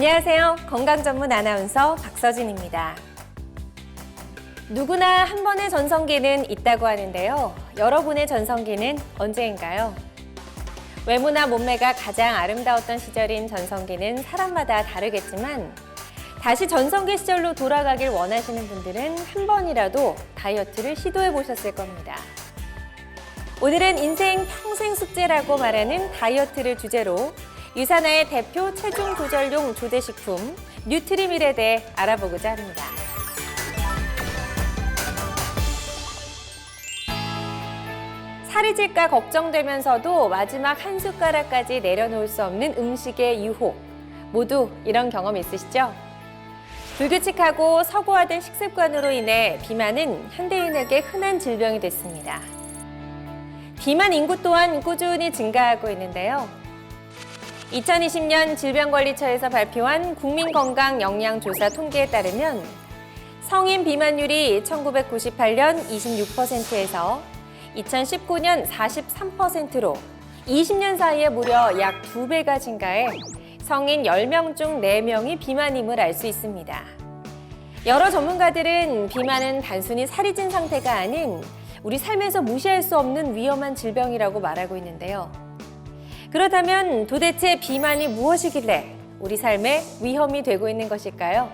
안녕하세요. 건강전문 아나운서 박서진입니다. 누구나 한 번의 전성기는 있다고 하는데요. 여러분의 전성기는 언제인가요? 외모나 몸매가 가장 아름다웠던 시절인 전성기는 사람마다 다르겠지만 다시 전성기 시절로 돌아가길 원하시는 분들은 한 번이라도 다이어트를 시도해 보셨을 겁니다. 오늘은 인생 평생 숙제라고 말하는 다이어트를 주제로 유산화의 대표 체중 조절용 조제식품 뉴트리밀에 대해 알아보고자 합니다. 살이 찔까 걱정되면서도 마지막 한 숟가락까지 내려놓을 수 없는 음식의 유혹. 모두 이런 경험 있으시죠? 불규칙하고 서구화된 식습관으로 인해 비만은 현대인에게 흔한 질병이 됐습니다. 비만 인구 또한 꾸준히 증가하고 있는데요. 2020년 질병관리처에서 발표한 국민건강영양조사 통계에 따르면 성인 비만율이 1998년 26%에서 2019년 43%로 20년 사이에 무려 약 2배가 증가해 성인 10명 중 4명이 비만임을 알 수 있습니다. 여러 전문가들은 비만은 단순히 살이 찐 상태가 아닌 우리 삶에서 무시할 수 없는 위험한 질병이라고 말하고 있는데요. 그렇다면 도대체 비만이 무엇이길래 우리 삶에 위험이 되고 있는 것일까요?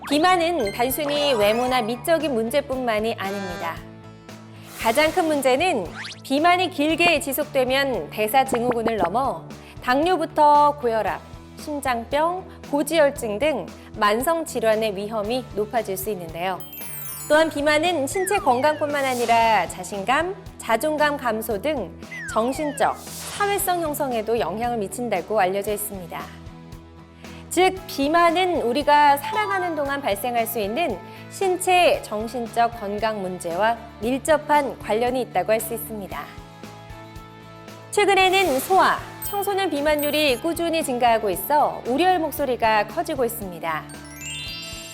비만은 단순히 외모나 미적인 문제뿐만이 아닙니다. 가장 큰 문제는 비만이 길게 지속되면 대사증후군을 넘어 당뇨부터 고혈압, 심장병, 고지혈증 등 만성 질환의 위험이 높아질 수 있는데요. 또한 비만은 신체 건강뿐만 아니라 자신감, 자존감 감소 등 정신적, 사회성 형성에도 영향을 미친다고 알려져 있습니다. 즉, 비만은 우리가 살아가는 동안 발생할 수 있는 신체, 정신적 건강 문제와 밀접한 관련이 있다고 할 수 있습니다. 최근에는 소아, 청소년 비만율이 꾸준히 증가하고 있어 우려의 목소리가 커지고 있습니다.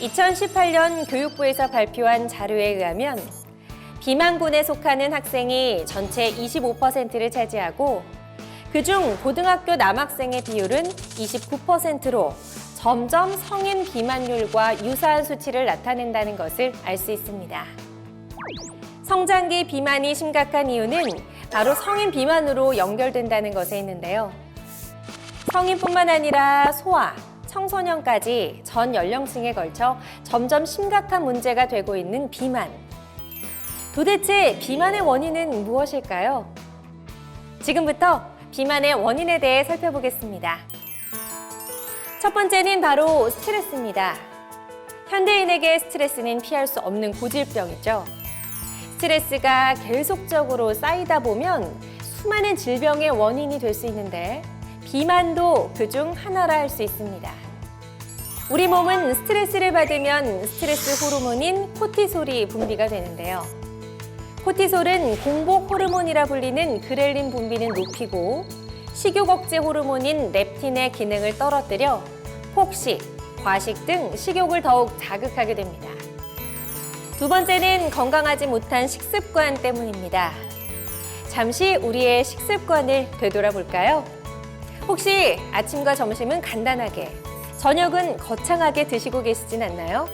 2018년 교육부에서 발표한 자료에 의하면 비만군에 속하는 학생이 전체 25%를 차지하고 그중 고등학교 남학생의 비율은 29%로 점점 성인 비만율과 유사한 수치를 나타낸다는 것을 알 수 있습니다. 성장기 비만이 심각한 이유는 바로 성인 비만으로 연결된다는 것에 있는데요. 성인뿐만 아니라 소아, 청소년까지 전 연령층에 걸쳐 점점 심각한 문제가 되고 있는 비만. 도대체 비만의 원인은 무엇일까요? 지금부터 비만의 원인에 대해 살펴보겠습니다. 첫 번째는 바로 스트레스입니다. 현대인에게 스트레스는 피할 수 없는 고질병이죠. 스트레스가 계속적으로 쌓이다 보면 수많은 질병의 원인이 될 수 있는데 비만도 그중 하나라 할 수 있습니다. 우리 몸은 스트레스를 받으면 스트레스 호르몬인 코티솔이 분비가 되는데요. 코티솔은 공복 호르몬이라 불리는 그렐린 분비는 높이고 식욕 억제 호르몬인 렙틴의 기능을 떨어뜨려 폭식, 과식 등 식욕을 더욱 자극하게 됩니다. 두 번째는 건강하지 못한 식습관 때문입니다. 잠시 우리의 식습관을 되돌아볼까요? 혹시 아침과 점심은 간단하게, 저녁은 거창하게 드시고 계시진 않나요?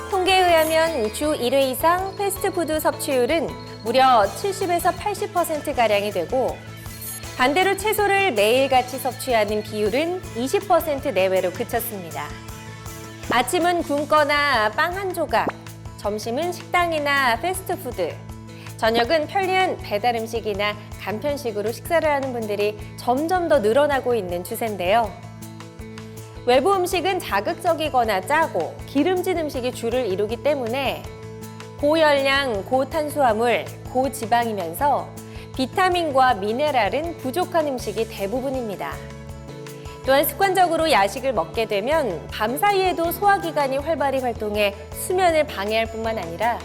통계에 의하면 주 1회 이상 패스트푸드 섭취율은 무려 70에서 80%가량이 되고 반대로 채소를 매일같이 섭취하는 비율은 20% 내외로 그쳤습니다. 아침은 굶거나 빵 한 조각, 점심은 식당이나 패스트푸드, 저녁은 편리한 배달 음식이나 간편식으로 식사를 하는 분들이 점점 더 늘어나고 있는 추세인데요. 외부 음식은 자극적이거나 짜고 기름진 음식이 주를 이루기 때문에 고열량, 고탄수화물, 고지방이면서 비타민과 미네랄은 부족한 음식이 대부분입니다. 또한 습관적으로 야식을 먹게 되면 밤사이에도 소화기관이 활발히 활동해 수면을 방해할 뿐만 아니라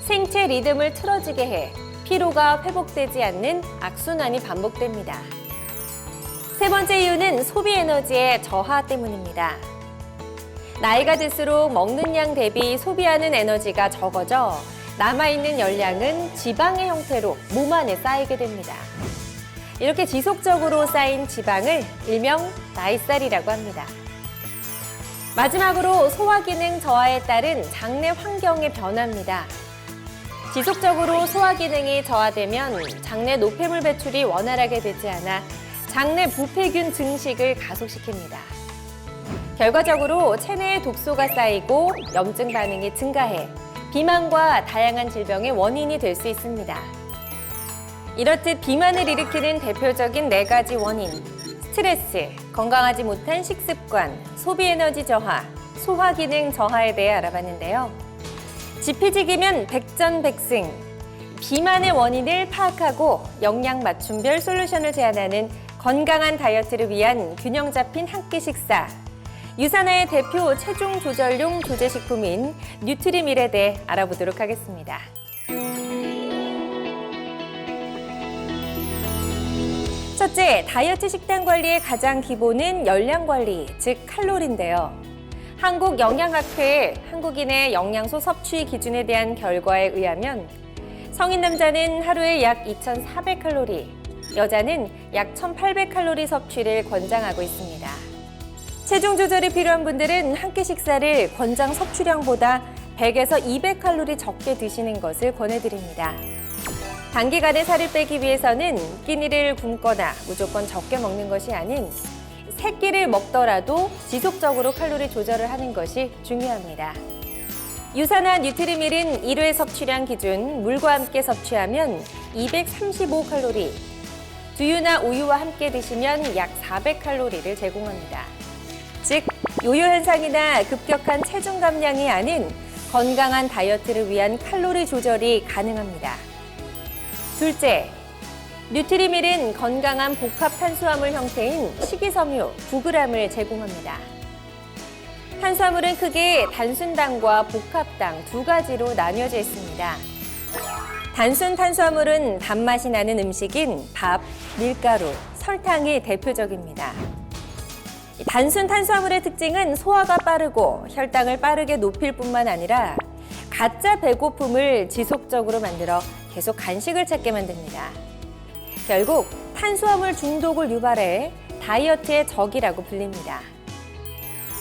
생체 리듬을 틀어지게 해 피로가 회복되지 않는 악순환이 반복됩니다. 세 번째 이유는 소비 에너지의 저하 때문입니다. 나이가 들수록 먹는 양 대비 소비하는 에너지가 적어져 남아있는 열량은 지방의 형태로 몸 안에 쌓이게 됩니다. 이렇게 지속적으로 쌓인 지방을 일명 나이살이라고 합니다. 마지막으로 소화 기능 저하에 따른 장내 환경의 변화입니다. 지속적으로 소화 기능이 저하되면 장내 노폐물 배출이 원활하게 되지 않아 장내 부패균 증식을 가속시킵니다. 결과적으로 체내에 독소가 쌓이고 염증 반응이 증가해 비만과 다양한 질병의 원인이 될 수 있습니다. 이렇듯 비만을 일으키는 대표적인 4가지 원인, 스트레스, 건강하지 못한 식습관, 소비 에너지 저하, 소화 기능 저하에 대해 알아봤는데요. 지피지기면 백전백승, 비만의 원인을 파악하고 영양 맞춤별 솔루션을 제안하는 건강한 다이어트를 위한 균형 잡힌 한 끼 식사. 유산화의 대표 체중 조절용 조제식품인 뉴트리밀에 대해 알아보도록 하겠습니다. 첫째, 다이어트 식단 관리의 가장 기본은 열량 관리, 즉 칼로리인데요. 한국영양학회의 한국인의 영양소 섭취 기준에 대한 결과에 의하면 성인 남자는 하루에 약 2,400칼로리, 여자는 약 1,800칼로리 섭취를 권장하고 있습니다. 체중 조절이 필요한 분들은 한 끼 식사를 권장 섭취량보다 100에서 200칼로리 적게 드시는 것을 권해드립니다. 단기간에 살을 빼기 위해서는 끼니를 굶거나 무조건 적게 먹는 것이 아닌 세 끼를 먹더라도 지속적으로 칼로리 조절을 하는 것이 중요합니다. 유산화 뉴트리밀은 1회 섭취량 기준 물과 함께 섭취하면 235칼로리, 두유나 우유와 함께 드시면 약 400칼로리를 제공합니다. 즉, 요요 현상이나 급격한 체중 감량이 아닌 건강한 다이어트를 위한 칼로리 조절이 가능합니다. 둘째, 뉴트리밀은 건강한 복합 탄수화물 형태인 식이섬유 9g을 제공합니다. 탄수화물은 크게 단순당과 복합당 2가지로 나뉘어져 있습니다. 단순 탄수화물은 단맛이 나는 음식인 밥, 밀가루, 설탕이 대표적입니다. 단순 탄수화물의 특징은 소화가 빠르고 혈당을 빠르게 높일 뿐만 아니라 가짜 배고픔을 지속적으로 만들어 계속 간식을 찾게 만듭니다. 결국 탄수화물 중독을 유발해 다이어트의 적이라고 불립니다.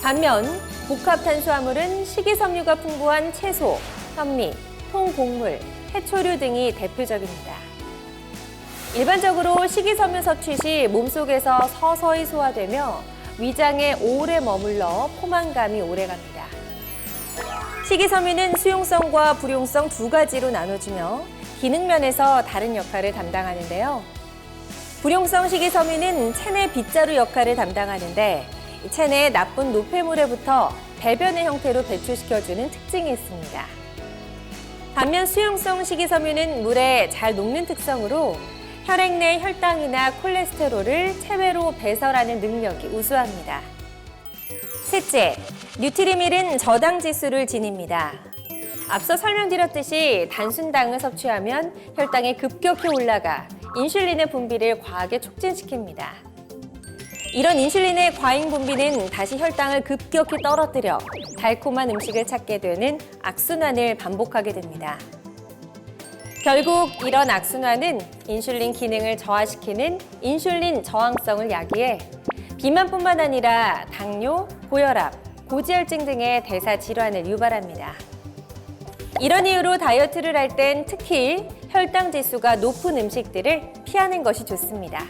반면 복합 탄수화물은 식이섬유가 풍부한 채소, 현미, 통곡물, 해초류 등이 대표적입니다. 일반적으로 식이섬유 섭취 시 몸속에서 서서히 소화되며 위장에 오래 머물러 포만감이 오래갑니다. 식이섬유는 수용성과 불용성 2가지로 나눠지며 기능 면에서 다른 역할을 담당하는데요. 불용성 식이섬유는 체내 빗자루 역할을 담당하는데 체내의 나쁜 노폐물에부터 배변의 형태로 배출시켜주는 특징이 있습니다. 반면 수용성 식이섬유는 물에 잘 녹는 특성으로 혈액 내 혈당이나 콜레스테롤을 체외로 배설하는 능력이 우수합니다. 셋째, 뉴트리밀은 저당 지수를 지닙니다. 앞서 설명드렸듯이 단순당을 섭취하면 혈당이 급격히 올라가 인슐린의 분비를 과하게 촉진시킵니다. 이런 인슐린의 과잉 분비는 다시 혈당을 급격히 떨어뜨려 달콤한 음식을 찾게 되는 악순환을 반복하게 됩니다. 결국 이런 악순환은 인슐린 기능을 저하시키는 인슐린 저항성을 야기해 비만뿐만 아니라 당뇨, 고혈압, 고지혈증 등의 대사 질환을 유발합니다. 이런 이유로 다이어트를 할 땐 특히 혈당 지수가 높은 음식들을 피하는 것이 좋습니다.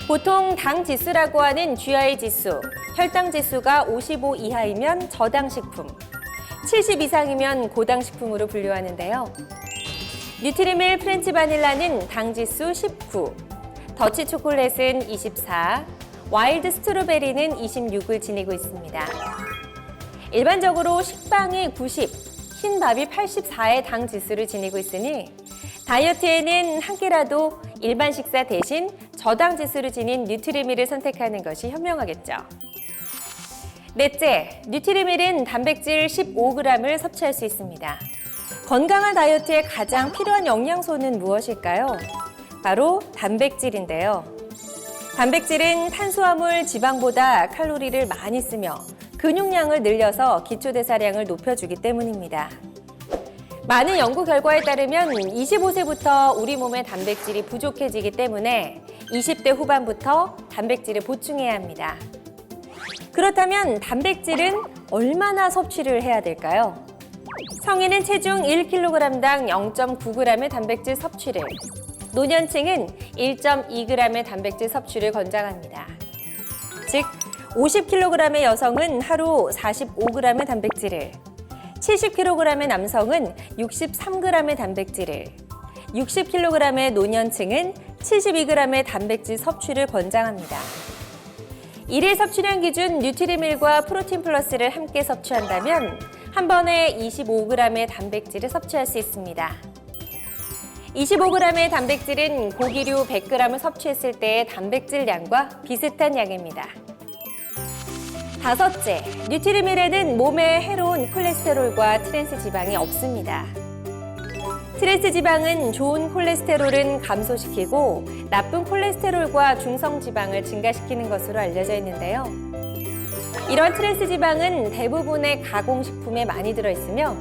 보통 당 지수라고 하는 GI 지수, 혈당 지수가 55 이하이면 저당식품, 70 이상이면 고당식품으로 분류하는데요. 뉴트리밀 프렌치 바닐라는 당 지수 19, 더치 초콜릿은 24, 와일드 스트로베리는 26을 지니고 있습니다. 일반적으로 식빵이 90, 흰밥이 84의 당 지수를 지니고 있으니 다이어트에는 한 끼라도 일반 식사 대신 저당 지수를 지닌 뉴트리밀을 선택하는 것이 현명하겠죠. 넷째, 뉴트리밀은 단백질 15g을 섭취할 수 있습니다. 건강한 다이어트에 가장 필요한 영양소는 무엇일까요? 바로 단백질인데요. 단백질은 탄수화물, 지방보다 칼로리를 많이 쓰며 근육량을 늘려서 기초대사량을 높여주기 때문입니다. 많은 연구 결과에 따르면 25세부터 우리 몸의 단백질이 부족해지기 때문에 20대 후반부터 단백질을 보충해야 합니다. 그렇다면 단백질은 얼마나 섭취를 해야 될까요? 성인은 체중 1kg당 0.9g의 단백질 섭취를, 노년층은 1.2g의 단백질 섭취를 권장합니다. 즉, 50kg의 여성은 하루 45g의 단백질을, 70kg의 남성은 63g의 단백질을, 60kg의 노년층은 72g의 단백질 섭취를 권장합니다. 일일 섭취량 기준 뉴트리밀과 프로틴 플러스를 함께 섭취한다면 한 번에 25g의 단백질을 섭취할 수 있습니다. 25g의 단백질은 고기류 100g을 섭취했을 때의 단백질량과 비슷한 양입니다. 다섯째, 뉴트리밀에는 몸에 해로운 콜레스테롤과 트랜스 지방이 없습니다. 트랜스 지방은 좋은 콜레스테롤은 감소시키고 나쁜 콜레스테롤과 중성 지방을 증가시키는 것으로 알려져 있는데요. 이런 트랜스 지방은 대부분의 가공식품에 많이 들어있으며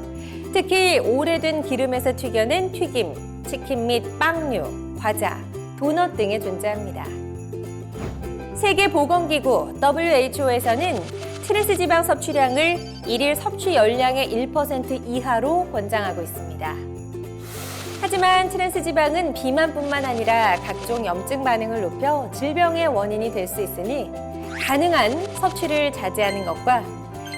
특히 오래된 기름에서 튀겨낸 튀김, 치킨 및 빵류, 과자, 도넛 등에 존재합니다. 세계보건기구 WHO에서는 트랜스 지방 섭취량을 일일 섭취 열량의 1% 이하로 권장하고 있습니다. 하지만 트랜스 지방은 비만뿐만 아니라 각종 염증 반응을 높여 질병의 원인이 될 수 있으니 가능한 섭취를 자제하는 것과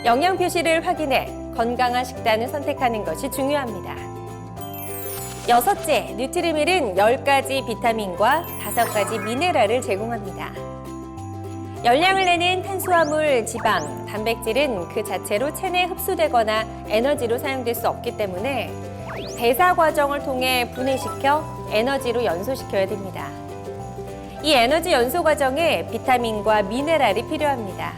영양 표시를 확인해 건강한 식단을 선택하는 것이 중요합니다. 여섯째, 뉴트리밀은 10가지 비타민과 5가지 미네랄을 제공합니다. 열량을 내는 탄수화물, 지방, 단백질은 그 자체로 체내에 흡수되거나 에너지로 사용될 수 없기 때문에 대사 과정을 통해 분해시켜 에너지로 연소시켜야 됩니다. 이 에너지 연소 과정에 비타민과 미네랄이 필요합니다.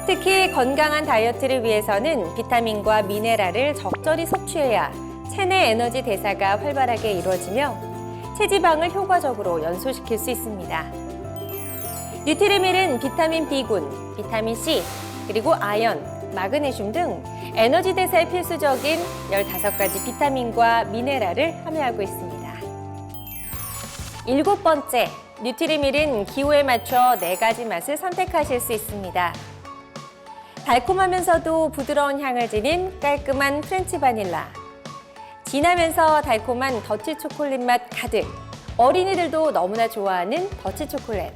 특히 건강한 다이어트를 위해서는 비타민과 미네랄을 적절히 섭취해야 체내 에너지 대사가 활발하게 이루어지며 체지방을 효과적으로 연소시킬 수 있습니다. 뉴트리밀은 비타민 B군, 비타민 C, 그리고 아연, 마그네슘 등 에너지 대사에 필수적인 15가지 비타민과 미네랄을 함유하고 있습니다. 일곱 번째, 뉴트리밀은 기호에 맞춰 4가지 맛을 선택하실 수 있습니다. 달콤하면서도 부드러운 향을 지닌 깔끔한 프렌치 바닐라, 진하면서 달콤한 더치 초콜릿 맛 가득, 어린이들도 너무나 좋아하는 더치 초콜릿,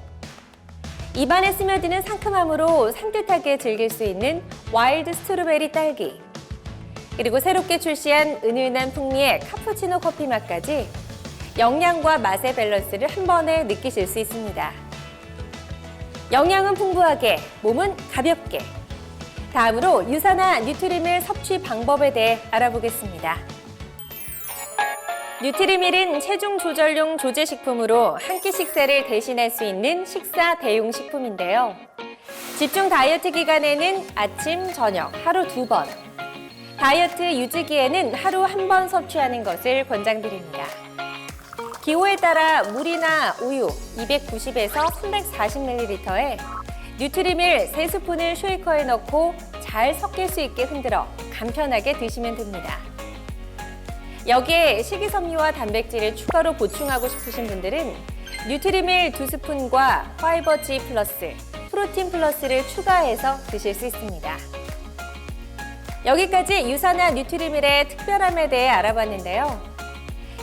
입안에 스며드는 상큼함으로 산뜻하게 즐길 수 있는 와일드 스트로베리 딸기, 그리고 새롭게 출시한 은은한 풍미의 카푸치노 커피 맛까지 영양과 맛의 밸런스를 한 번에 느끼실 수 있습니다. 영양은 풍부하게, 몸은 가볍게. 다음으로 유산화 뉴트리밀 섭취 방법에 대해 알아보겠습니다. 뉴트리밀은 체중 조절용 조제식품으로 한 끼 식사를 대신할 수 있는 식사 대용 식품인데요. 집중 다이어트 기간에는 아침, 저녁 하루 2번, 다이어트 유지기에는 하루 1번 섭취하는 것을 권장드립니다. 기호에 따라 물이나 우유 290에서 340ml에 뉴트리밀 3스푼을 쉐이커에 넣고 잘 섞일 수 있게 흔들어 간편하게 드시면 됩니다. 여기에 식이섬유와 단백질을 추가로 보충하고 싶으신 분들은 뉴트리밀 2스푼과 파이버 G 플러스, 프로틴 플러스를 추가해서 드실 수 있습니다. 여기까지 유산화 뉴트리밀의 특별함에 대해 알아봤는데요.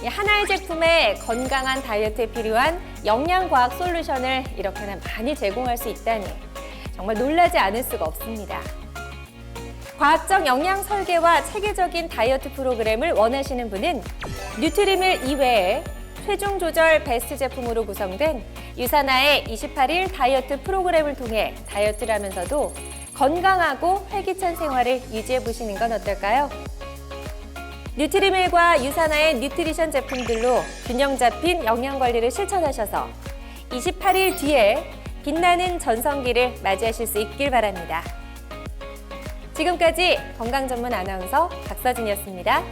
하나의 제품에 건강한 다이어트에 필요한 영양과학 솔루션을 이렇게나 많이 제공할 수 있다니 정말 놀라지 않을 수가 없습니다. 과학적 영양 설계와 체계적인 다이어트 프로그램을 원하시는 분은 뉴트리밀 이외에 체중 조절 베스트 제품으로 구성된 유산화의 28일 다이어트 프로그램을 통해 다이어트를 하면서도 건강하고 활기찬 생활을 유지해 보시는 건 어떨까요? 뉴트리밀과 유산화의 뉴트리션 제품들로 균형 잡힌 영양 관리를 실천하셔서 28일 뒤에 빛나는 전성기를 맞이하실 수 있길 바랍니다. 지금까지 건강 전문 아나운서 박서진이었습니다.